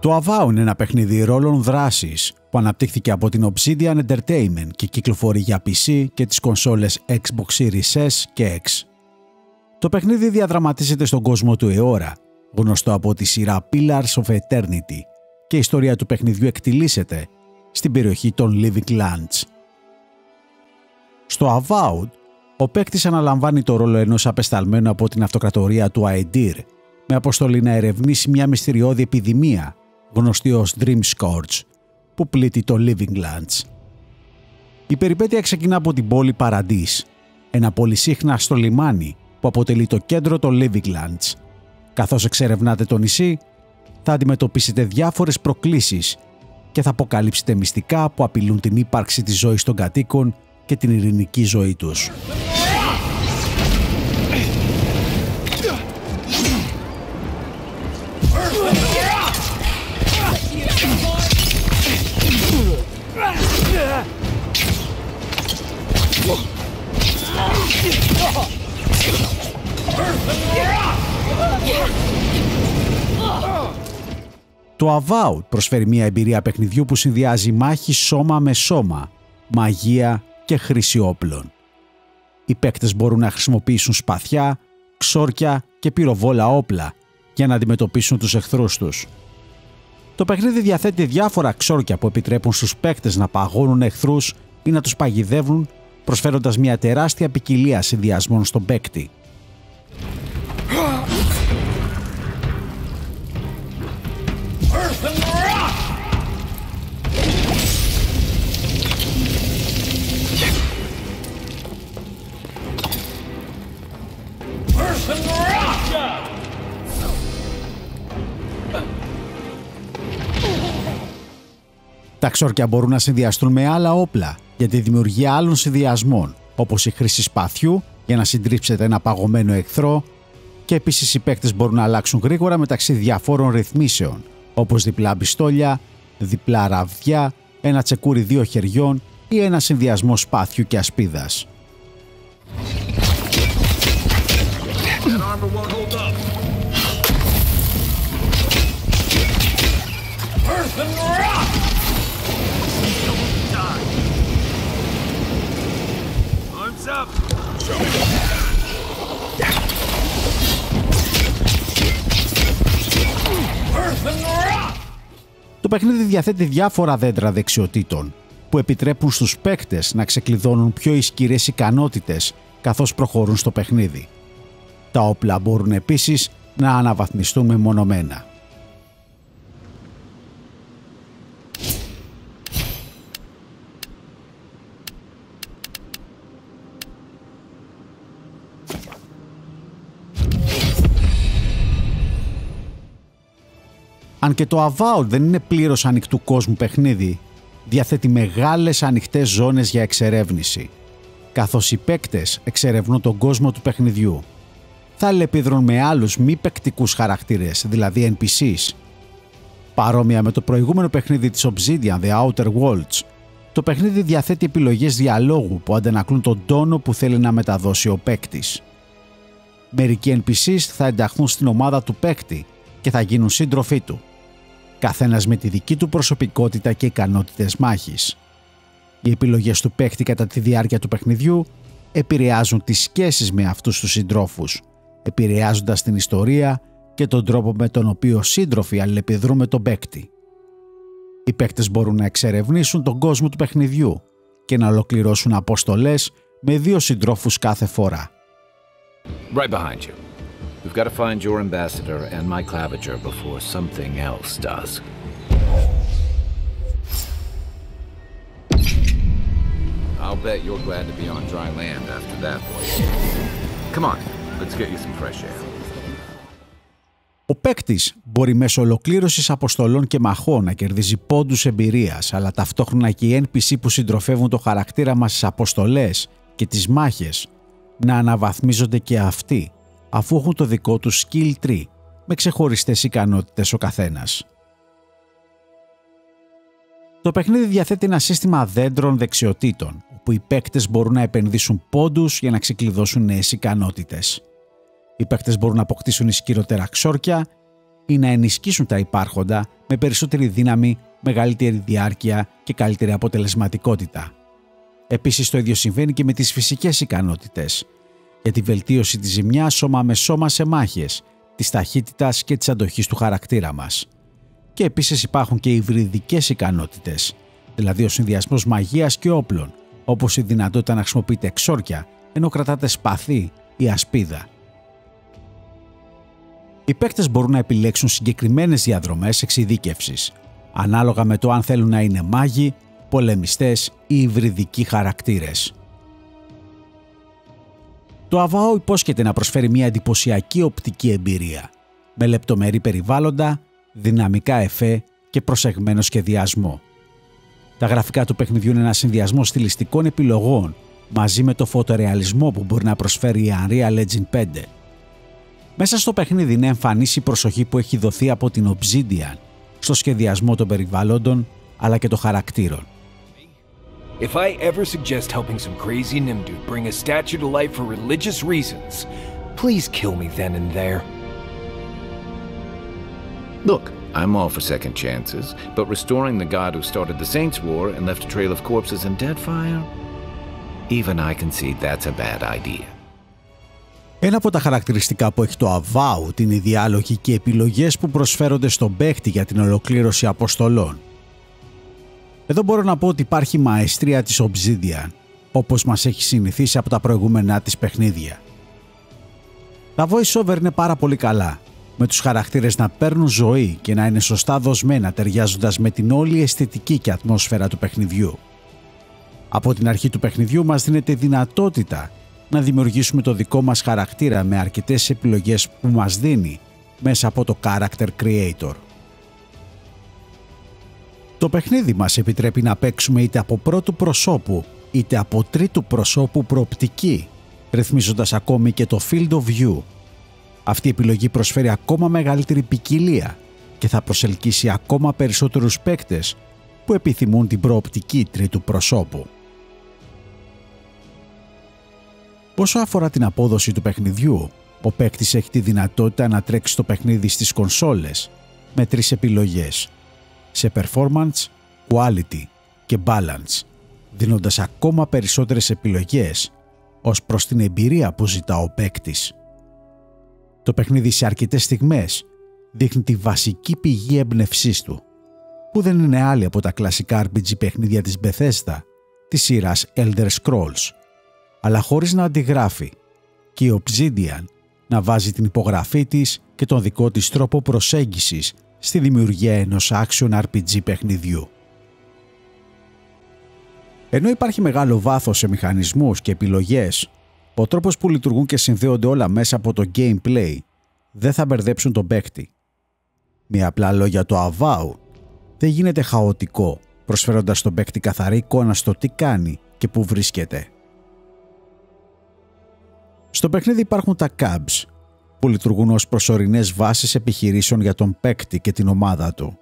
Το Avowed είναι ένα παιχνίδι ρόλων δράσης που αναπτύχθηκε από την Obsidian Entertainment και κυκλοφορεί για PC και τις κονσόλες Xbox Series S και X. Το παιχνίδι διαδραματίζεται στον κόσμο του Eora, γνωστό από τη σειρά Pillars of Eternity, και η ιστορία του παιχνιδιού εκτιλήσεται στην περιοχή των Living Lands. Στο Avowed, ο παίκτης αναλαμβάνει το ρόλο ενός απεσταλμένου από την αυτοκρατορία του Aedir, με αποστολή να ερευνήσει μια μυστηριώδη επιδημία, γνωστή ως Dream Scourge, που πλήττει το Living Lands. Η περιπέτεια ξεκινά από την πόλη Paradis, ένα πολυσύχναστο λιμάνι που αποτελεί το κέντρο των Living Lands. Καθώς εξερευνάτε το νησί, θα αντιμετωπίσετε διάφορες προκλήσεις και θα αποκαλύψετε μυστικά που απειλούν την ύπαρξη της ζωής των κατοίκων και την ειρηνική ζωή τους. Το Avowed προσφέρει μια εμπειρία παιχνιδιού που συνδυάζει μάχη σώμα με σώμα, μαγεία και χρήση όπλων. Οι παίκτες μπορούν να χρησιμοποιήσουν σπαθιά, ξόρκια και πυροβόλα όπλα για να αντιμετωπίσουν τους εχθρούς τους. Το παιχνίδι διαθέτει διάφορα ξόρκια που επιτρέπουν στους παίκτες να παγώνουν εχθρούς ή να τους παγιδεύουν, προσφέροντας μια τεράστια ποικιλία συνδυασμών στον παίκτη. Τα ξόρκια μπορούν να συνδυαστούν με άλλα όπλα για τη δημιουργία άλλων συνδυασμών, όπως η χρήση σπαθιού για να συντρίψετε ένα παγωμένο εχθρό, και επίσης οι παίκτες μπορούν να αλλάξουν γρήγορα μεταξύ διαφόρων ρυθμίσεων, όπως διπλά πιστόλια, διπλά ραβδιά, ένα τσεκούρι δύο χεριών ή ένα συνδυασμό σπάθιου και ασπίδας. Το παιχνίδι διαθέτει διάφορα δέντρα δεξιοτήτων που επιτρέπουν στους παίκτες να ξεκλειδώνουν πιο ισχυρές ικανότητες καθώς προχωρούν στο παιχνίδι. Τα όπλα μπορούν επίσης να αναβαθμιστούν μεμονωμένα. Αν και το Avowed δεν είναι πλήρως ανοιχτού κόσμου παιχνίδι, διαθέτει μεγάλες ανοιχτές ζώνες για εξερεύνηση, καθώς οι παίκτες εξερευνούν τον κόσμο του παιχνιδιού. Θα αλληλεπιδρούν με άλλους μη παικτικούς χαρακτήρες, δηλαδή NPCs. Παρόμοια με το προηγούμενο παιχνίδι της Obsidian, The Outer Worlds, το παιχνίδι διαθέτει επιλογές διαλόγου που αντανακλούν τον τόνο που θέλει να μεταδώσει ο παίκτης. Μερικοί NPCs θα ενταχθούν στην ομάδα του παίκτη και θα γίνουν σύντροφοί του, καθένας με τη δική του προσωπικότητα και ικανότητες μάχης. Οι επιλογές του παίκτη κατά τη διάρκεια του παιχνιδιού επηρεάζουν τις σχέσεις με αυτούς τους συντρόφους, επηρεάζοντας την ιστορία και τον τρόπο με τον οποίο σύντροφοι αλληλεπιδρούν με τον παίκτη. Οι παίκτες μπορούν να εξερευνήσουν τον κόσμο του παιχνιδιού και να ολοκληρώσουν αποστολές με δύο συντρόφους κάθε φορά. Right behind you. We've got to find your ambassador and my claviger before something else does. I'll bet you're glad to be on dry land after that, boy. Come on, let's get you some fresh air. Ο παίκτης μπορεί μέσω ολοκλήρωσης αποστολών και μαχών να κερδίζει πόντους εμπειρίας, αλλά ταυτόχρονα και οι NPC που συντροφεύουν το χαρακτήρα μας στις αποστολές και τις μάχες να αναβαθμίζονται και αυτοί, αφού έχουν το δικό τους skill tree με ξεχωριστές ικανότητες ο καθένας. Το παιχνίδι διαθέτει ένα σύστημα δέντρων δεξιοτήτων, όπου οι παίκτες μπορούν να επενδύσουν πόντους για να ξεκλειδώσουν νέες ικανότητες. Οι παίκτες μπορούν να αποκτήσουν ισχυρότερα ξόρκια ή να ενισχύσουν τα υπάρχοντα με περισσότερη δύναμη, μεγαλύτερη διάρκεια και καλύτερη αποτελεσματικότητα. Επίσης το ίδιο συμβαίνει και με τις φυσικές ικανότητες, για τη βελτίωση της ζημιάς σώμα με σώμα σε μάχες, της ταχύτητας και της αντοχής του χαρακτήρα μας. Και επίσης υπάρχουν και υβριδικές ικανότητες, δηλαδή ο συνδυασμός μαγείας και όπλων, όπως η δυνατότητα να χρησιμοποιείτε εξόρκια ενώ κρατάτε σπαθί ή ασπίδα. Οι παίκτες μπορούν να επιλέξουν συγκεκριμένες διαδρομές εξειδίκευσης, ανάλογα με το αν θέλουν να είναι μάγοι, πολεμιστές ή υβριδικοί χαρακτήρες. Το Avao υπόσχεται να προσφέρει μια εντυπωσιακή οπτική εμπειρία, με λεπτομερή περιβάλλοντα, δυναμικά εφέ και προσεγμένο σχεδιασμό. Τα γραφικά του παιχνιδιού είναι ένα συνδυασμός στιλιστικών επιλογών μαζί με το φωτορεαλισμό που μπορεί να προσφέρει η Unreal Engine 5. Μέσα στο παιχνίδι είναι εμφανής η προσοχή που έχει δοθεί από την Obsidian στο σχεδιασμό των περιβάλλοντων αλλά και των χαρακτήρων. If I ever suggest helping some crazy Nimdu bring a statue to life for religious reasons, please kill me then and there. Look, I'm all for second chances, but restoring the god who started the Saints' War and left a trail of corpses in Deadfire? Even I concede that's a bad idea. Ένα από τα χαρακτηριστικά που έχει το Avao είναι οι διάλογοι και οι επιλογές που προσφέρονται στον παίκτη για την ολοκλήρωση αποστολών. Εδώ μπορώ να πω ότι υπάρχει μαεστρία της Obsidian, όπως μας έχει συνηθίσει από τα προηγούμενά της παιχνίδια. Τα voice-over είναι πάρα πολύ καλά, με τους χαρακτήρες να παίρνουν ζωή και να είναι σωστά δοσμένα ταιριάζοντας με την όλη αισθητική και ατμόσφαιρα του παιχνιδιού. Από την αρχή του παιχνιδιού μας δίνεται δυνατότητα να δημιουργήσουμε το δικό μας χαρακτήρα με αρκετές επιλογές που μας δίνει μέσα από το Character Creator. Το παιχνίδι μας επιτρέπει να παίξουμε είτε από πρώτου προσώπου είτε από τρίτου προσώπου προοπτική, ρυθμίζοντας ακόμη και το Field of View. Αυτή η επιλογή προσφέρει ακόμα μεγαλύτερη ποικιλία και θα προσελκύσει ακόμα περισσότερους παίκτες που επιθυμούν την προοπτική τρίτου προσώπου. Όσο αφορά την απόδοση του παιχνιδιού, ο παίκτης έχει τη δυνατότητα να τρέξει το παιχνίδι στις κονσόλες με 3 επιλογές: σε performance, quality και balance, δίνοντας ακόμα περισσότερες επιλογές ως προς την εμπειρία που ζητά ο παίκτης. Το παιχνίδι σε αρκετές στιγμές δείχνει τη βασική πηγή έμπνευσής του, που δεν είναι άλλη από τα κλασικά RPG παιχνίδια της Bethesda, της σειράς Elder Scrolls, αλλά χωρίς να αντιγράφει, και η Obsidian να βάζει την υπογραφή της και τον δικό της τρόπο προσέγγισης στη δημιουργία ενός action RPG παιχνιδιού. Ενώ υπάρχει μεγάλο βάθος σε μηχανισμούς και επιλογές, ο τρόπος που λειτουργούν και συνδέονται όλα μέσα από το gameplay δεν θα μπερδέψουν τον παίκτη. Με απλά λόγια, το Avao δεν γίνεται χαοτικό, προσφέροντας στον παίκτη καθαρή εικόνα στο τι κάνει και πού βρίσκεται. Στο παιχνίδι υπάρχουν τα cabs, που λειτουργούν ως προσωρινές βάσεις επιχειρήσεων για τον παίκτη και την ομάδα του.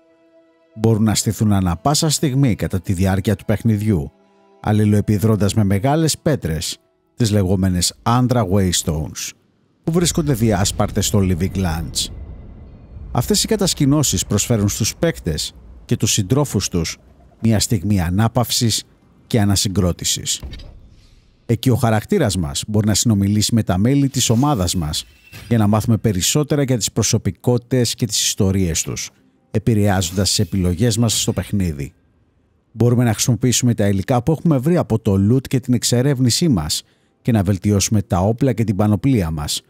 Μπορούν να στηθούν ανά πάσα στιγμή κατά τη διάρκεια του παιχνιδιού, αλληλοεπιδρώντας με μεγάλες πέτρες, τις λεγόμενες Andra Waystones, που βρίσκονται διάσπαρτες στο Living Lands. Αυτές οι κατασκηνώσεις προσφέρουν στους παίκτες και τους συντρόφους τους μια στιγμή ανάπαυσης και ανασυγκρότησης. Εκεί ο χαρακτήρας μας μπορεί να συνομιλήσει με τα μέλη της ομάδας μας για να μάθουμε περισσότερα για τις προσωπικότητες και τις ιστορίες τους, επηρεάζοντας τις επιλογές μας στο παιχνίδι. Μπορούμε να χρησιμοποιήσουμε τα υλικά που έχουμε βρει από το loot και την εξερεύνησή μας και να βελτιώσουμε τα όπλα και την πανοπλία μας,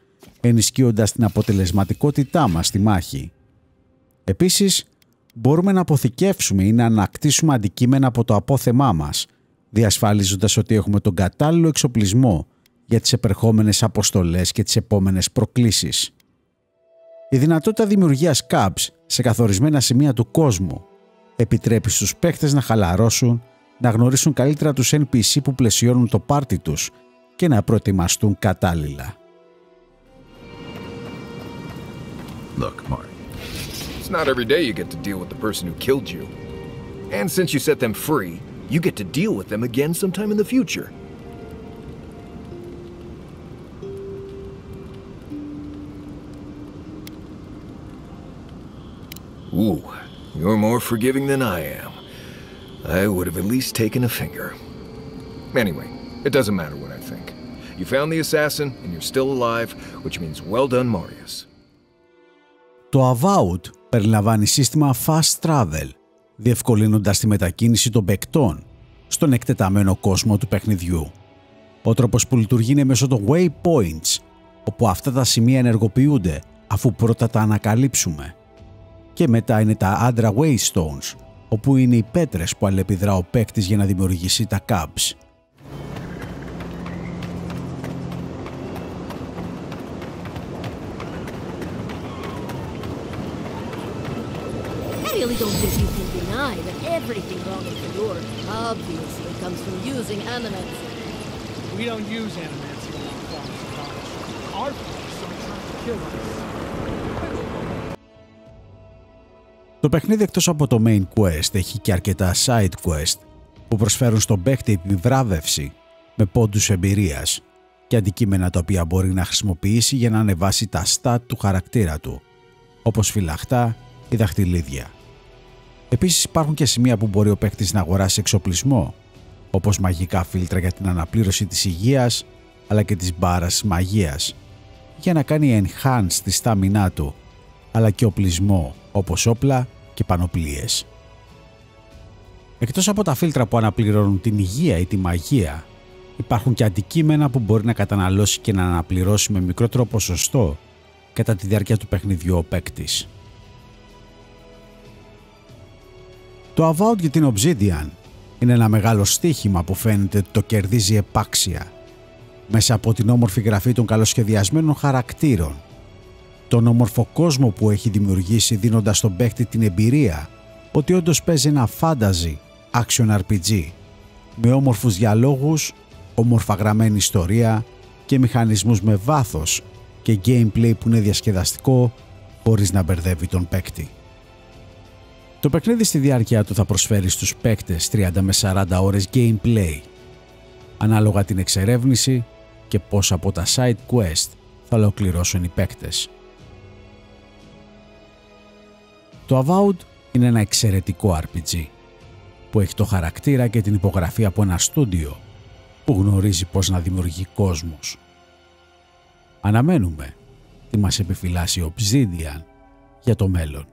ενισχύοντας την αποτελεσματικότητά μας στη μάχη. Επίσης, μπορούμε να αποθηκεύσουμε ή να ανακτήσουμε αντικείμενα από το απόθεμά μας, διασφαλίζοντας ότι έχουμε τον κατάλληλο εξοπλισμό για τις επερχόμενες αποστολές και τις επόμενες προκλήσεις. Η δυνατότητα δημιουργίας cabs σε καθορισμένα σημεία του κόσμου επιτρέπει στους παίκτες να χαλαρώσουν, να γνωρίσουν καλύτερα τους NPC που πλαισιώνουν το πάρτι τους και να προετοιμαστούν κατάλληλα. Look, Mark. It's not every day you get to deal with the person who killed you. And since you set them free, you get to deal with them again sometime in the future. Ooh, You're more forgiving than I am. I would have at least taken a finger. Anyway, it doesn't matter what I think. You found the assassin and you're still alive, which means well done, Marius. Το Avowed περιλαμβάνει σύστημα fast travel, διευκολύνοντας τη μετακίνηση των παικτών στον εκτεταμένο κόσμο του παιχνιδιού. Ο τρόπος που λειτουργεί είναι μέσω των waypoints, όπου αυτά τα σημεία ενεργοποιούνται αφού πρώτα τα ανακαλύψουμε. Και μετά είναι τα Adra Waystones, όπου είναι οι πέτρες που αλληλεπιδρά ο παίκτης για να δημιουργήσει τα cabs. I really don't think you can deny that everything wrong in Fedor obviously comes from using animancy. We don't use animancy in our farms. Our farms are trying to kill us. Το παιχνίδι εκτός από το main quest έχει και αρκετά side quest που προσφέρουν στον παίκτη επιβράβευση με πόντους εμπειρίας και αντικείμενα τα οποία μπορεί να χρησιμοποιήσει για να ανεβάσει τα stat του χαρακτήρα του, όπως φυλαχτά ή δαχτυλίδια. Επίσης υπάρχουν και σημεία που μπορεί ο παίκτης να αγοράσει εξοπλισμό, όπως μαγικά φίλτρα για την αναπλήρωση της υγείας αλλά και της μπάρας μαγείας, για να κάνει enhance τη στάμινά του, αλλά και οπλισμό όπως όπλα και πανοπλίες. Εκτός από τα φίλτρα που αναπληρώνουν την υγεία ή τη μαγεία, υπάρχουν και αντικείμενα που μπορεί να καταναλώσει και να αναπληρώσει με μικρότερο ποσοστό κατά τη διάρκεια του παιχνιδιού ο παίκτης. Το Avowed για την Obsidian είναι ένα μεγάλο στοίχημα που φαίνεται ότι το κερδίζει επάξια μέσα από την όμορφη γραφή των καλοσχεδιασμένων χαρακτήρων, τον όμορφο κόσμο που έχει δημιουργήσει δίνοντας στον παίκτη την εμπειρία ότι όντως παίζει ένα fantasy action RPG με όμορφους διαλόγους, όμορφα γραμμένη ιστορία και μηχανισμούς με βάθος και gameplay που είναι διασκεδαστικό χωρίς να μπερδεύει τον παίκτη. Το παιχνίδι στη διάρκεια του θα προσφέρει στους παίκτες 30 με 40 ώρες gameplay, ανάλογα την εξερεύνηση και πώς από τα side quest θα ολοκληρώσουν οι παίκτες. Το Avowed είναι ένα εξαιρετικό RPG που έχει το χαρακτήρα και την υπογραφή από ένα στούντιο που γνωρίζει πώς να δημιουργεί κόσμους. Αναμένουμε τι μας επιφυλάσσει Obsidian για το μέλλον.